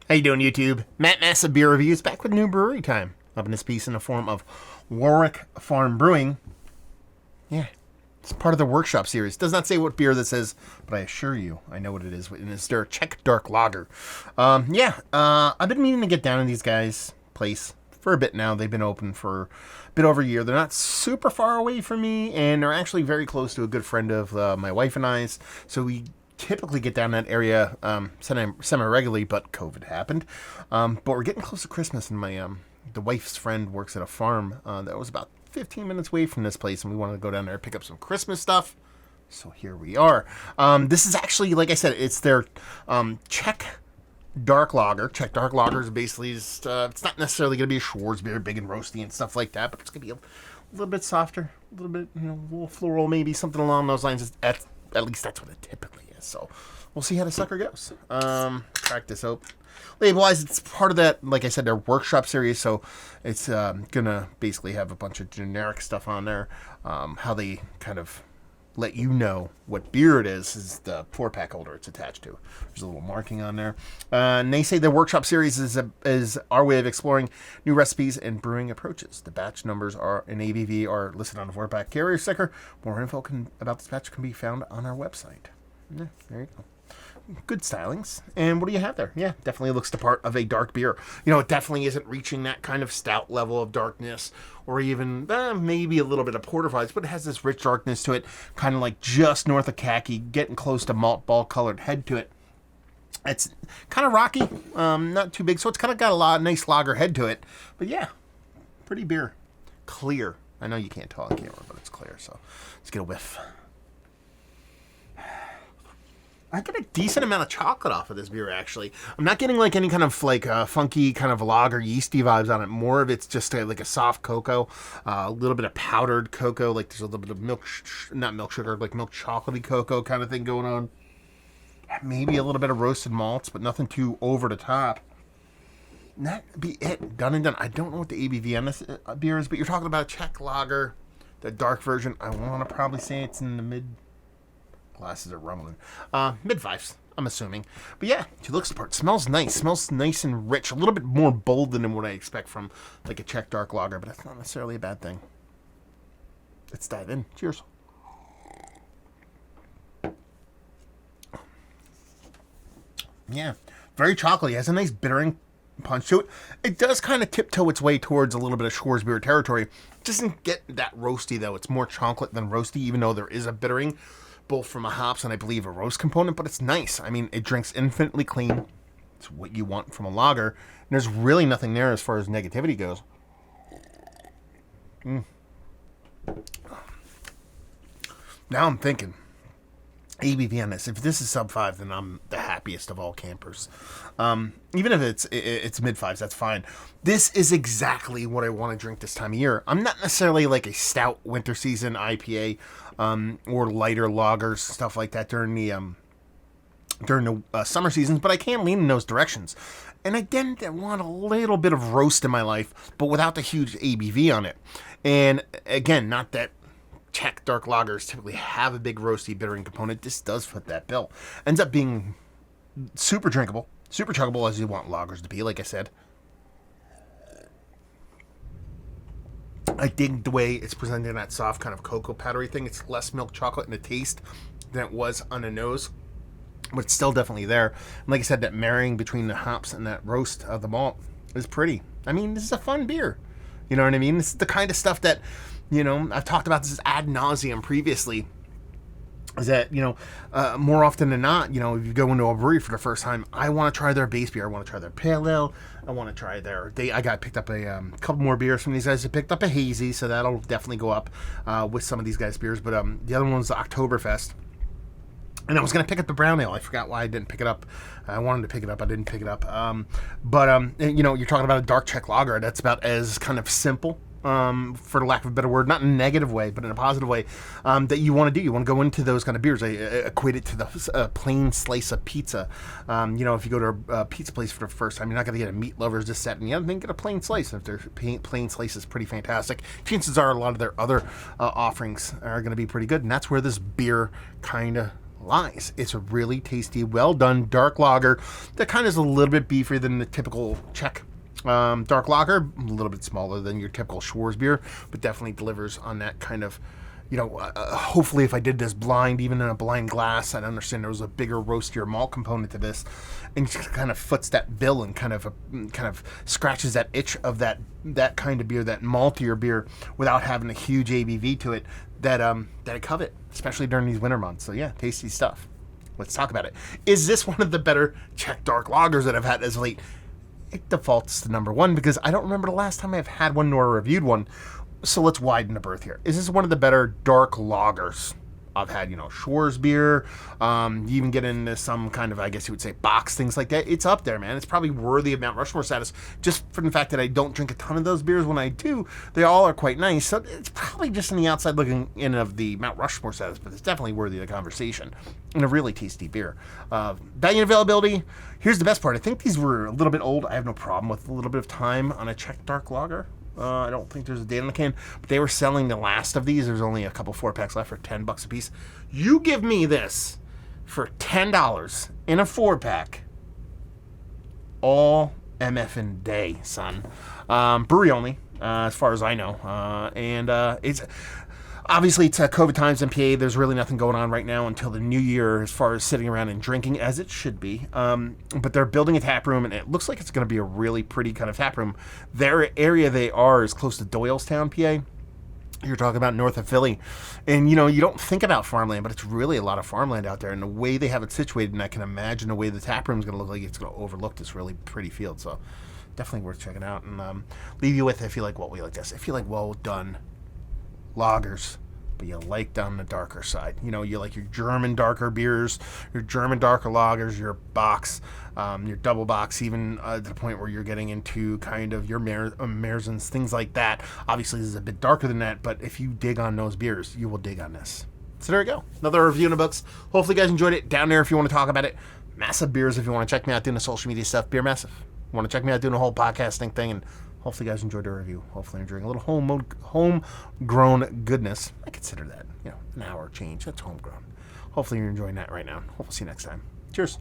How you doing, YouTube? Matt Massa Beer Reviews back with new brewery time. Up in this piece in the form of Warwick Farm Brewing. Yeah, it's part of the workshop series. Does not say what beer this is, but I assure you, I know what it is. And it's their Czech dark lager. I've been meaning to get down to these guys' place for a bit now. They've been open for a bit over a year. They're not super far away from me, and they're actually very close to a good friend of my wife and I's. So we typically get down that area semi-regularly, but COVID happened. But we're getting close to Christmas, and my the wife's friend works at a farm that was about 15 minutes away from this place, and we wanted to go down there and pick up some Christmas stuff. So here we are. This is actually, like I said, it's their Czech dark lager. Czech dark lager is basically just, it's not necessarily going to be a Schwarz beer, big and roasty and stuff like that, but it's going to be a little bit softer, a little bit, a little floral, maybe something along those lines. At least that's what it typically is. So we'll see how the sucker goes. Crack this open. Label-wise, it's part of that, like I said, their workshop series, so it's gonna basically have a bunch of generic stuff on there. How they kind of let you know what beer it is the 4-pack holder it's attached to. There's a little marking on there. And they say the workshop series is our way of exploring new recipes and brewing approaches. The batch numbers and ABV are listed on the 4-pack carrier sticker. More info about this batch can be found on our website. Yeah, there you go. Good stylings. And what do you have there? Yeah, definitely looks the part of a dark beer. You know, it definitely isn't reaching that kind of stout level of darkness, or even maybe a little bit of porter vibes, but it has this rich darkness to it, kind of like just north of khaki, getting close to malt ball colored head to it. It's kind of rocky, not too big, so it's kind of got a nice lager head to it. But yeah, pretty beer. Clear. I know you can't tell on camera, but it's clear, so let's get a whiff. I get a decent amount of chocolate off of this beer, actually. I'm not getting like any kind of like funky kind of lager yeasty vibes on it. More of it's just like a soft cocoa, a little bit of powdered cocoa. Like there's a little bit of milk, not milk sugar, like milk chocolatey cocoa kind of thing going on. Maybe a little bit of roasted malts, but nothing too over the top. And that'd be it. Done and done. I don't know what the ABV on this beer is, but you're talking about Czech lager, the dark version. I want to probably say it's in the mid... Glasses are rumbling. Mid-5s, I'm assuming. But yeah, she looks the part. Smells nice. Smells nice and rich. A little bit more bold than what I expect from like a Czech dark lager, but that's not necessarily a bad thing. Let's dive in. Cheers. Yeah, very chocolatey. It has a nice bittering punch to it. It does kind of tiptoe its way towards a little bit of Schwarz beer territory. It doesn't get that roasty, though. It's more chocolate than roasty, even though there is a bittering, both from a hops and I believe a roast component, but it's nice. I mean, it drinks infinitely clean. It's what you want from a lager. And there's really nothing there as far as negativity goes. Now I'm thinking, ABV on this. If this is sub 5, then I'm the happiest of all campers. Even if it's mid-5s, that's fine. This is exactly what I want to drink this time of year. I'm not necessarily like a stout winter season IPA or lighter lagers, stuff like that during the summer seasons, but I can lean in those directions. And I didn't want a little bit of roast in my life, but without the huge ABV on it. And again, not that Czech dark lagers typically have a big roasty bittering component. This does fit that bill. Ends up being super drinkable, super chuggable as you want lagers to be, like I said. I dig the way it's presented in that soft kind of cocoa powdery thing. It's less milk chocolate in the taste than it was on the nose, but it's still definitely there. And like I said, that marrying between the hops and that roast of the malt is pretty. I mean, this is a fun beer. You know what I mean? This is the kind of stuff that, you know, I've talked about this ad nauseum previously, is that, you know, more often than not, you know, if you go into a brewery for the first time, I want to try their base beer. I want to try their pale ale. I want to try I picked up a couple more beers from these guys. I picked up a hazy, so that'll definitely go up with some of these guys' beers. But the other one was the Oktoberfest. And I was going to pick up the brown ale. I forgot why I didn't pick it up. I wanted to pick it up. I didn't pick it up. You know, you're talking about a dark Czech lager. That's about as kind of simple, for the lack of a better word, not in a negative way, but in a positive way, that you want to do. You want to go into those kind of beers. I equate it to the plain slice of pizza. You know, if you go to a pizza place for the first time, you're not going to get a meat lovers this, that, and the other thing. Get a plain slice. If their plain slice is pretty fantastic, chances are a lot of their other offerings are going to be pretty good. And that's where this beer kind of lies. It's a really tasty, well done dark lager that kind of is a little bit beefier than the typical Czech dark lager, a little bit smaller than your typical Schwarzbier, but definitely delivers on that kind of, hopefully if I did this blind, even in a blind glass, I'd understand there was a bigger roastier malt component to this, and just kind of foots that bill and kind of scratches that itch of that kind of beer, that maltier beer, without having a huge ABV to it that I covet, especially during these winter months. So yeah, tasty stuff. Let's talk about it. Is this one of the better Czech dark lagers that I've had as of late? It defaults to number one because I don't remember the last time I've had one nor reviewed one. So let's widen the berth here. Is this one of the better dark lagers I've had? Schwarzbier. You even get into some kind of, I guess you would say, box, things like that. It's up there, man. It's probably worthy of Mount Rushmore status just from the fact that I don't drink a ton of those beers. When I do, they all are quite nice. So it's probably just on the outside looking in of the Mount Rushmore status, but it's definitely worthy of the conversation. And a really tasty beer. Value and availability. Here's the best part. I think these were a little bit old. I have no problem with a little bit of time on a Czech dark lager. I don't think there's a date on the can, but they were selling the last of these. There's only a couple 4-packs left for $10 a piece. You give me this for $10 in a 4-pack all MFing day, son. Brewery only, as far as I know. And it's obviously it's COVID times in PA. There's really nothing going on right now until the new year as far as sitting around and drinking, as it should be. But they're building a tap room, and it looks like it's going to be a really pretty kind of tap room. Their area they are is close to Doylestown, PA. You're talking about north of Philly. And, you don't think about farmland, but it's really a lot of farmland out there. And the way they have it situated, and I can imagine the way the tap room is going to look like, it's going to overlook this really pretty field. So definitely worth checking out. And leave you with, if you like what we like this. If you like well done lagers, but you like down the darker side. You like your German darker beers, your German darker lagers, your box, your double box, even to the point where you're getting into kind of your Märzens, things like that. Obviously, this is a bit darker than that, but if you dig on those beers, you will dig on this. So there you go. Another review in the books. Hopefully, you guys enjoyed it. Down there if you want to talk about it. Massive Beers if you want to check me out doing the social media stuff. Beer Massive. Want to check me out doing the whole podcasting thing, and hopefully you guys enjoyed the review. Hopefully you're enjoying a little homegrown goodness. I consider that, an hour change. That's homegrown. Hopefully you're enjoying that right now. We'll see you next time. Cheers.